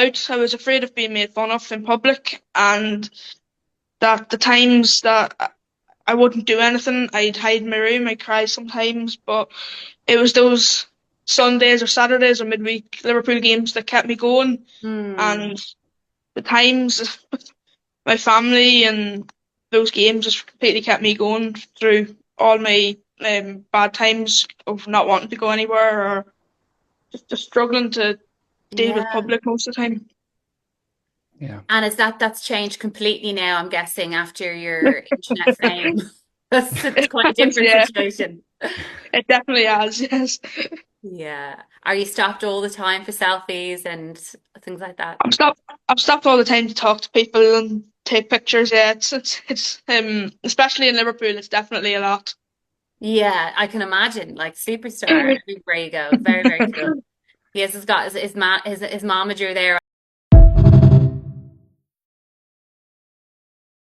out. I was afraid of being made fun of in public, and that the times that I wouldn't do anything, I'd hide in my room, I'd cry sometimes, but it was those Sundays or Saturdays or midweek Liverpool games that kept me going, Hmm. and the times with my family and those games just completely kept me going through all my bad times of not wanting to go anywhere or just struggling to deal with Yeah. public most of the time. Yeah. And is that's changed completely now, I'm guessing, after your internet fame? That's it's It quite a has, different yeah, situation. it definitely has, yes. Yeah. Are you stopped all the time for selfies and things like that? I'm stopped all the time to talk to people and take pictures. Yeah, it's especially in Liverpool, it's definitely a lot. Yeah, I can imagine. Like superstar everywhere you go. Very, very cool. Yes, he's got his momager there